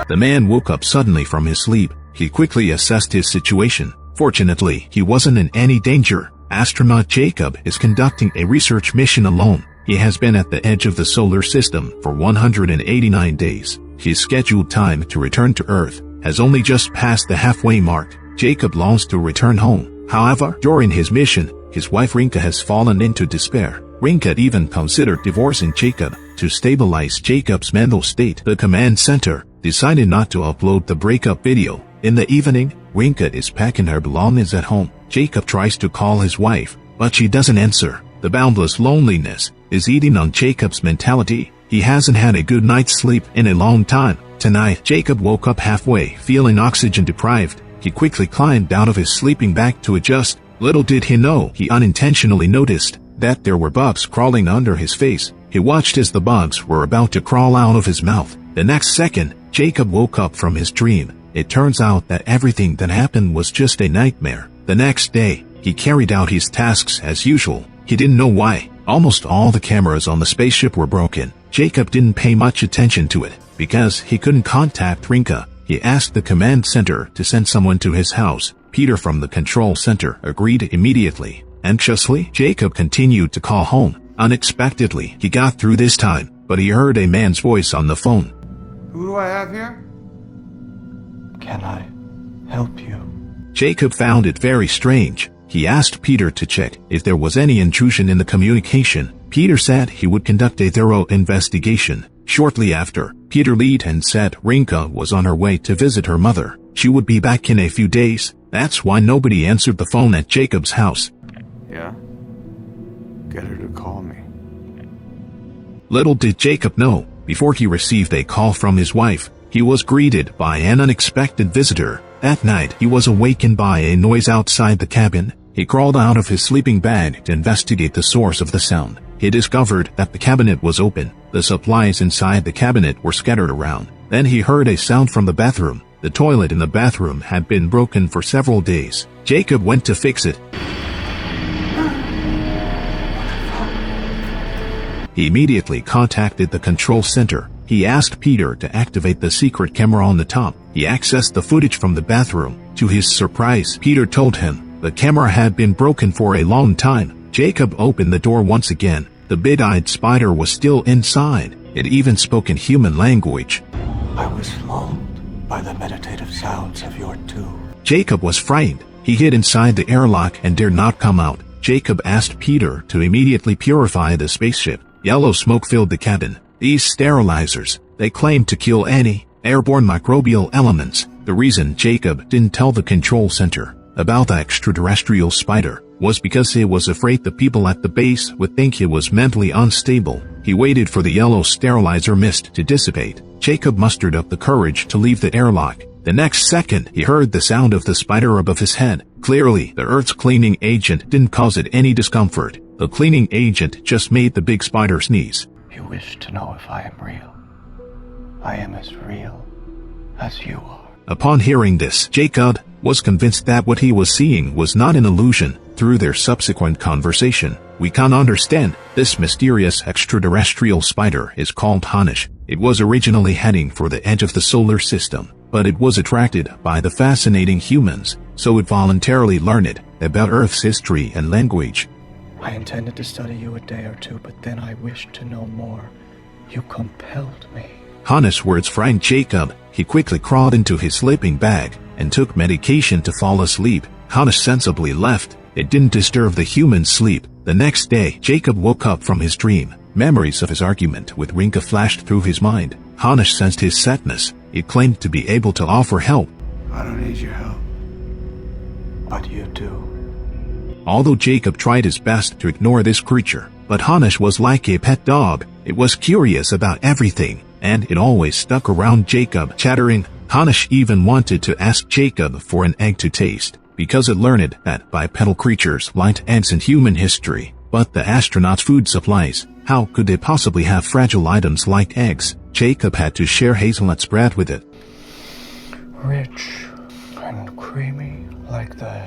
The man woke up suddenly from his sleep. He quickly assessed his situation. Fortunately, he wasn't in any danger. Astronaut Jacob is conducting a research mission alone. He has been at the edge of the solar system for 189 days. His scheduled time to return to Earth has only just passed the halfway mark. Jacob longs to return home. However, during his mission, his wife Rinka has fallen into despair. Rinka even considered divorcing Jacob. To stabilize Jacob's mental state, the command center decided not to upload the breakup video. In the evening, Rinka is packing her belongings at home. Jacob tries to call his wife, but she doesn't answer. The boundless loneliness is eating on Jacob's mentality. He hasn't had a good night's sleep in a long time. Tonight, Jacob woke up halfway, feeling oxygen deprived. He quickly climbed out of his sleeping bag to adjust. Little did he know, he unintentionally noticed that there were bugs crawling under his face. He watched as the bugs were about to crawl out of his mouth. The next second, Jacob woke up from his dream. It turns out that everything that happened was just a nightmare. The next day, he carried out his tasks as usual. He didn't know why. Almost all the cameras on the spaceship were broken. Jacob didn't pay much attention to it. Because he couldn't contact Rinka, he asked the command center to send someone to his house. Peter from the control center agreed immediately. Anxiously, Jacob continued to call home. Unexpectedly, he got through this time, but he heard a man's voice on the phone. Who do I have here? Can I help you? Jacob found it very strange. He asked Peter to check if there was any intrusion in the communication. Peter said he would conduct a thorough investigation. Shortly after, Peter left and said Rinka was on her way to visit her mother. She would be back in a few days. That's why nobody answered the phone at Jacob's house. Yeah? Get her to call me. Little did Jacob know, before he received a call from his wife, he was greeted by an unexpected visitor. That night, he was awakened by a noise outside the cabin. He crawled out of his sleeping bag to investigate the source of the sound. He discovered that the cabinet was open. The supplies inside the cabinet were scattered around. Then he heard a sound from the bathroom. The toilet in the bathroom had been broken for several days. Jacob went to fix it. He immediately contacted the control center. He asked Peter to activate the secret camera on the top. He accessed the footage from the bathroom. To his surprise, Peter told him the camera had been broken for a long time. Jacob opened the door once again. The big-eyed spider was still inside. It even spoke in human language. I was lulled by the meditative sounds of your tube. Jacob was frightened. He hid inside the airlock and dared not come out. Jacob asked Peter to immediately purify the spaceship. Yellow smoke filled the cabin. These sterilizers, they claimed to kill any airborne microbial elements. The reason Jacob didn't tell the control center about the extraterrestrial spider was because he was afraid the people at the base would think he was mentally unstable. He waited for the yellow sterilizer mist to dissipate. Jacob mustered up the courage to leave the airlock. The next second, he heard the sound of the spider above his head. Clearly, the Earth's cleaning agent didn't cause it any discomfort. The cleaning agent just made the big spider sneeze. You wish to know if I am real. I am as real as you are. Upon hearing this, Jacob was convinced that what he was seeing was not an illusion. Through their subsequent conversation, we can understand this mysterious extraterrestrial spider is called Hanish. It was originally heading for the edge of the solar system, but it was attracted by the fascinating humans, so it voluntarily learned about Earth's history and language. I intended to study you a day or two, but then I wished to know more. You compelled me. Hanish's words frightened Jacob. He quickly crawled into his sleeping bag and took medication to fall asleep. Hanish sensibly left. It didn't disturb the human's sleep. The next day, Jacob woke up from his dream. Memories of his argument with Rinka flashed through his mind. Hanish sensed his sadness. It claimed to be able to offer help. I don't need your help. But you do. Although Jacob tried his best to ignore this creature, but Hanish was like a pet dog. It was curious about everything, and it always stuck around Jacob, chattering. Hanish even wanted to ask Jacob for an egg to taste, because it learned that bipedal creatures liked eggs in human history. But the astronaut's food supplies, how could they possibly have fragile items like eggs? Jacob had to share hazelnut bread with it. Rich and creamy like the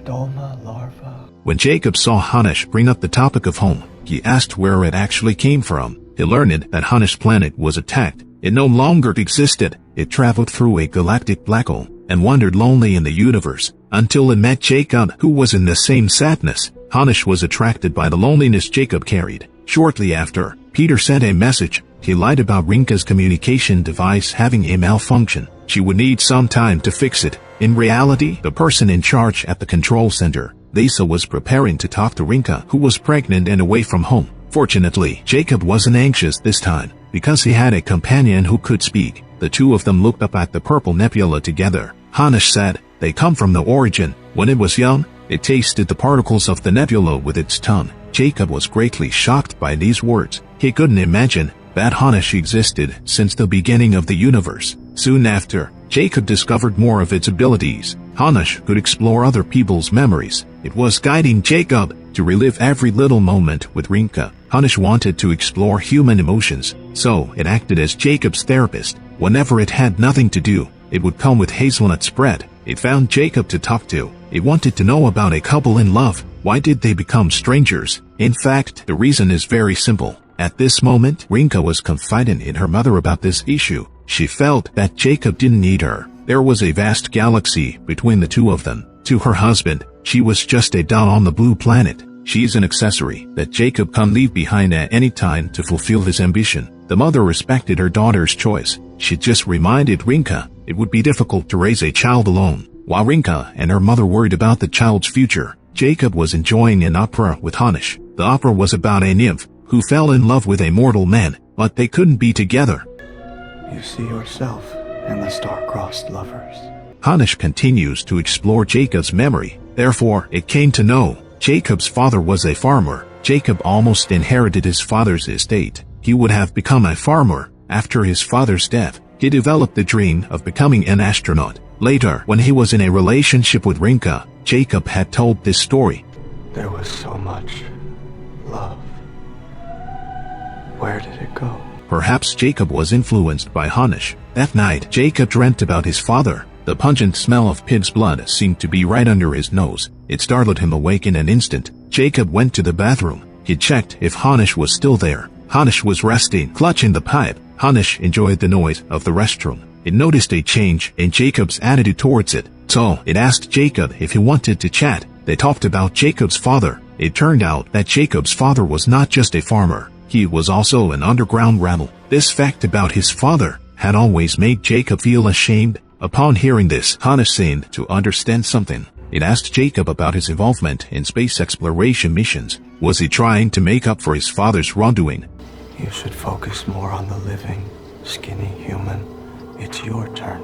stoma larva. When Jacob saw Hanish bring up the topic of home, he asked where it actually came from. He learned that Hanish's planet was attacked. It no longer existed. It traveled through a galactic black hole and wandered lonely in the universe until it met Jacob, who was in the same sadness. Hanish was attracted by the loneliness Jacob carried. Shortly after, Peter sent a message. He lied about Rinka's communication device having a malfunction. She would need some time to fix it. In reality, the person in charge at the control center, Lisa, was preparing to talk to Rinka, who was pregnant and away from home. Fortunately, Jacob wasn't anxious this time, because he had a companion who could speak. The two of them looked up at the purple nebula together. Hanish said, "They come from the origin. When it was young, it tasted the particles of the nebula with its tongue." Jacob was greatly shocked by these words. He couldn't imagine that Hanish existed since the beginning of the universe. Soon after, Jacob discovered more of its abilities. Hanish could explore other people's memories. It was guiding Jacob to relive every little moment with Rinka. Hanish wanted to explore human emotions, so it acted as Jacob's therapist. Whenever it had nothing to do, it would come with hazelnut spread. It found Jacob to talk to. It wanted to know about a couple in love. Why did they become strangers? In fact, the reason is very simple. At this moment, Rinka was confiding in her mother about this issue. She felt that Jacob didn't need her. There was a vast galaxy between the two of them. To her husband, she was just a dot on the blue planet. She's an accessory that Jacob can leave behind at any time to fulfill his ambition. The mother respected her daughter's choice. She just reminded Rinka it would be difficult to raise a child alone. While Rinka and her mother worried about the child's future, Jacob was enjoying an opera with Hanish. The opera was about a nymph who fell in love with a mortal man, but they couldn't be together. You see yourself in the star-crossed lovers. Hanish continues to explore Jacob's memory. Therefore, it came to know Jacob's father was a farmer. Jacob almost inherited his father's estate. He would have become a farmer after his father's death. He developed the dream of becoming an astronaut. Later, when he was in a relationship with Rinka, Jacob had told this story. There was so much love. Where did it go? Perhaps Jacob was influenced by Hanish. That night, Jacob dreamt about his father. The pungent smell of pig's blood seemed to be right under his nose. It startled him awake in an instant. Jacob went to the bathroom. He checked if Hanish was still there. Hanish was resting, clutching the pipe. Hanish enjoyed the noise of the restroom. It noticed a change in Jacob's attitude towards it, so it asked Jacob if he wanted to chat. They talked about Jacob's father. It turned out that Jacob's father was not just a farmer. He was also an underground rebel. This fact about his father had always made Jacob feel ashamed. Upon hearing this, Hanish seemed to understand something. It asked Jacob about his involvement in space exploration missions. Was he trying to make up for his father's wrongdoing? You should focus more on the living, skinny human. It's your turn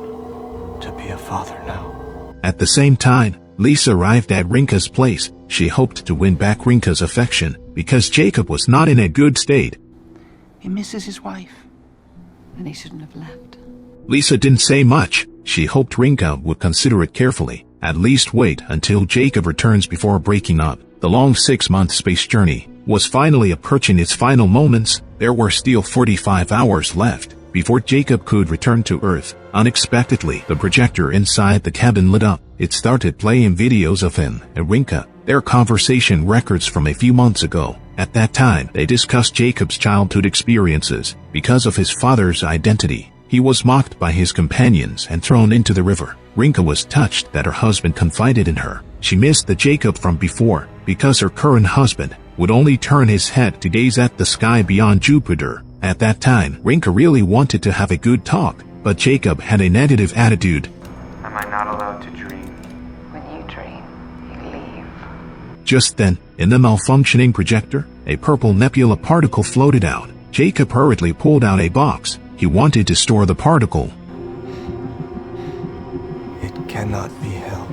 to be a father now. At the same time, Lisa arrived at Rinka's place. She hoped to win back Rinka's affection because Jacob was not in a good state. He misses his wife, and he shouldn't have left. Lisa didn't say much. She hoped Rinka would consider it carefully. At least wait until Jacob returns before breaking up. The long 6-month space journey was finally approaching its final moments. There were still 45 hours left before Jacob could return to Earth. Unexpectedly, the projector inside the cabin lit up. It started playing videos of him and Rinka, their conversation records from a few months ago. At that time, they discussed Jacob's childhood experiences. Because of his father's identity, he was mocked by his companions and thrown into the river. Rinka was touched that her husband confided in her. She missed the Jacob from before because her current husband would only turn his head to gaze at the sky beyond Jupiter. At that time, Rinka really wanted to have a good talk, but Jacob had a negative attitude. Am I not allowed to dream? When you dream, you leave. Just then, in the malfunctioning projector, a purple nebula particle floated out. Jacob hurriedly pulled out a box. He wanted to store the particle. It cannot be held,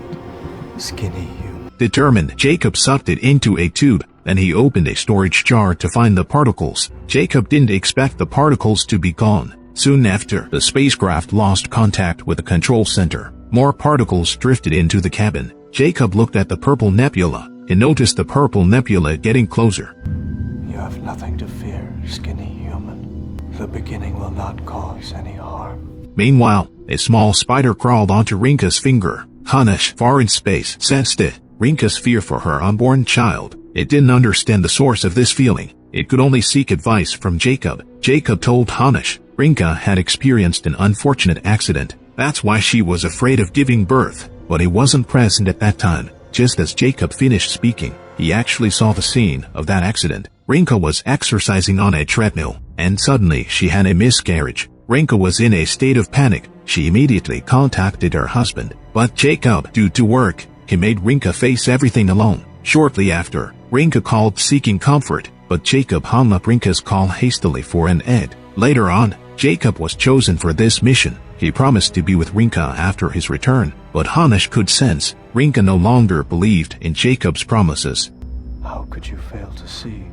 skinny human. Determined, Jacob sucked it into a tube. Then he opened a storage jar to find the particles. Jacob didn't expect the particles to be gone. Soon after, the spacecraft lost contact with the control center. More particles drifted into the cabin. Jacob looked at the purple nebula and noticed the purple nebula getting closer. You have nothing to fear, skinny human. The beginning will not cause any harm. Meanwhile, a small spider crawled onto Rinka's finger. Hanish, far in space, sensed it. Rinka's fear for her unborn child. It didn't understand the source of this feeling. It could only seek advice from Jacob. Jacob told Hanish, Rinka had experienced an unfortunate accident. That's why she was afraid of giving birth, but he wasn't present at that time. Just as Jacob finished speaking, he actually saw the scene of that accident. Rinka was exercising on a treadmill, and suddenly she had a miscarriage. Rinka was in a state of panic. She immediately contacted her husband, but Jacob, due to work, he made Rinka face everything alone. Shortly after, Rinka called seeking comfort, but Jacob hung up Rinka's call hastily for an ad. Later on, Jacob was chosen for this mission. He promised to be with Rinka after his return, but Hanish could sense Rinka no longer believed in Jacob's promises. How could you fail to see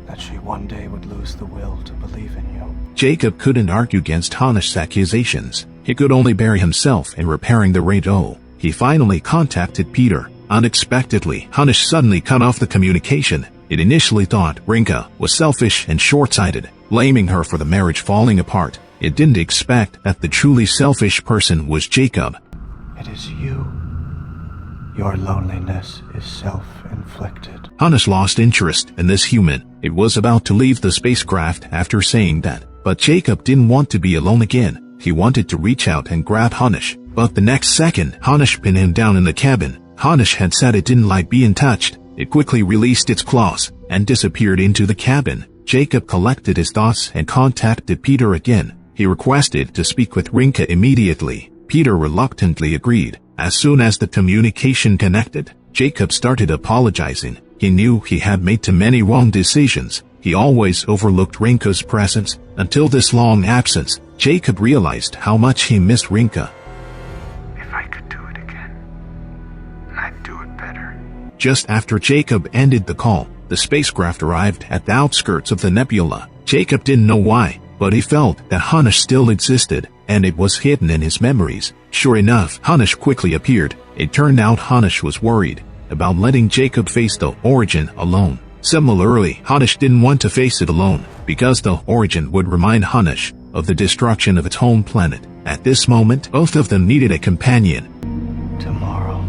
that she one day would lose the will to believe in you? Jacob couldn't argue against Hanish's accusations. He could only bury himself in repairing the radio. He finally contacted Peter. Unexpectedly, Hanish suddenly cut off the communication. It initially thought Rinka was selfish and short-sighted, blaming her for the marriage falling apart. It didn't expect that the truly selfish person was Jacob. It is you. Your loneliness is self-inflicted. Hanish lost interest in this human. It was about to leave the spacecraft after saying that, but Jacob didn't want to be alone again. He wanted to reach out and grab Hanish, but the next second, Hanish pinned him down in the cabin. Hanish had said it didn't like being touched. It quickly released its claws and disappeared into the cabin. Jacob collected his thoughts and contacted Peter again. He requested to speak with Rinka immediately. Peter reluctantly agreed. As soon as the communication connected, Jacob started apologizing. He knew he had made too many wrong decisions. He always overlooked Rinka's presence. Until this long absence, Jacob realized how much he missed Rinka. If I could do it again, I'd do it better. Just after Jacob ended the call, the spacecraft arrived at the outskirts of the nebula. Jacob didn't know why, but he felt that Hanish still existed, and it was hidden in his memories. Sure enough, Hanish quickly appeared. It turned out Hanish was worried about letting Jacob face the origin alone. Similarly, Hanish didn't want to face it alone, because the origin would remind Hanish of the destruction of its home planet. At this moment, both of them needed a companion. Tomorrow,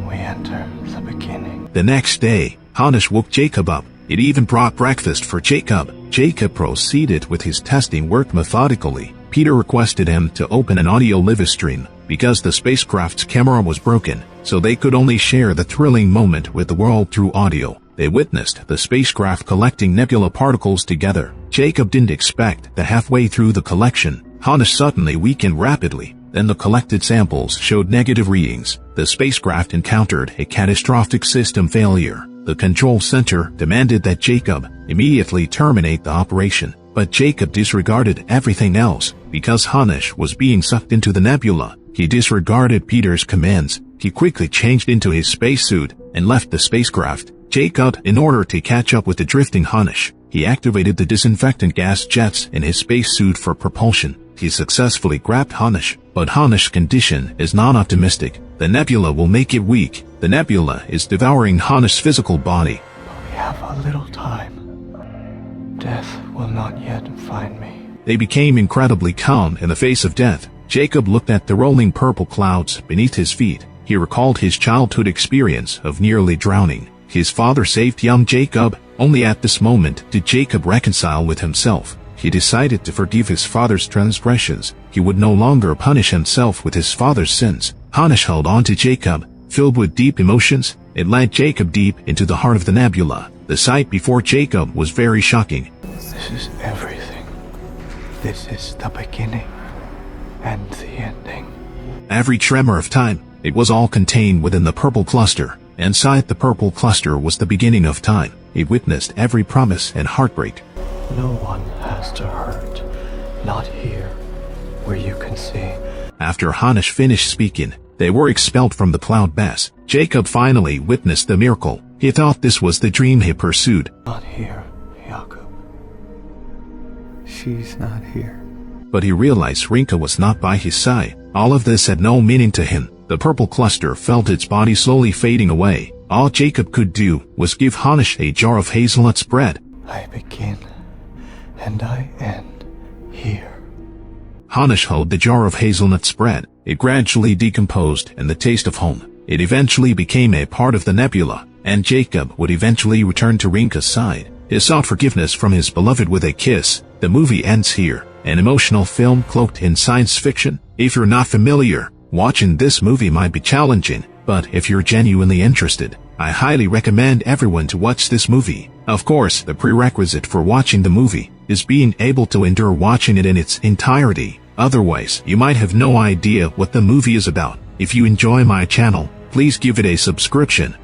we enter the beginning. The next day, Hanish woke Jacob up. It even brought breakfast for Jacob. Jacob proceeded with his testing work methodically. Peter requested him to open an audio live stream because the spacecraft's camera was broken, so they could only share the thrilling moment with the world through audio. They witnessed the spacecraft collecting nebula particles together. Jacob didn't expect that halfway through the collection, Hanish suddenly weakened rapidly. Then the collected samples showed negative readings. The spacecraft encountered a catastrophic system failure. The control center demanded that Jacob immediately terminate the operation, but Jacob disregarded everything else because Hanish was being sucked into the nebula. He disregarded Peter's commands. He quickly changed into his spacesuit and left the spacecraft. Jacob, in order to catch up with the drifting Hanish, he activated the disinfectant gas jets in his spacesuit for propulsion. He successfully grabbed Hanish, but Hanish's condition is non-optimistic. The nebula will make it weak. The nebula is devouring Hanish's physical body. But we have a little time. Death will not yet find me. They became incredibly calm in the face of death. Jacob looked at the rolling purple clouds beneath his feet. He recalled his childhood experience of nearly drowning. His father saved young Jacob. Only at this moment did Jacob reconcile with himself. He decided to forgive his father's transgressions. He would no longer punish himself with his father's sins. Hanish held on to Jacob. Filled with deep emotions, it led Jacob deep into the heart of the nebula. The sight before Jacob was very shocking. This is everything. This is the beginning and the ending. Every tremor of time, it was all contained within the purple cluster. Inside the purple cluster was the beginning of time. It witnessed every promise and heartbreak. No one has to hurt. Not here, where you can see. After Hanish finished speaking, they were expelled from the cloud mass. Jacob finally witnessed the miracle. He thought this was the dream he pursued. Not here, Jacob. She's not here. But he realized Rinka was not by his side. All of this had no meaning to him. The purple cluster felt its body slowly fading away. All Jacob could do was give Hanish a jar of hazelnut spread. I begin and I end here. Hanish held the jar of hazelnut spread. It gradually decomposed in the taste of home. It eventually became a part of the nebula, and Jacob would eventually return to Rinka's side. He sought forgiveness from his beloved with a kiss. The movie ends here. an emotional film cloaked in science fiction. If you're not familiar, watching this movie might be challenging, but if you're genuinely interested, I highly recommend everyone to watch this movie. Of course, the prerequisite for watching the movie is being able to endure watching it in its entirety. Otherwise, you might have no idea what the movie is about. If you enjoy my channel, please give it a subscription.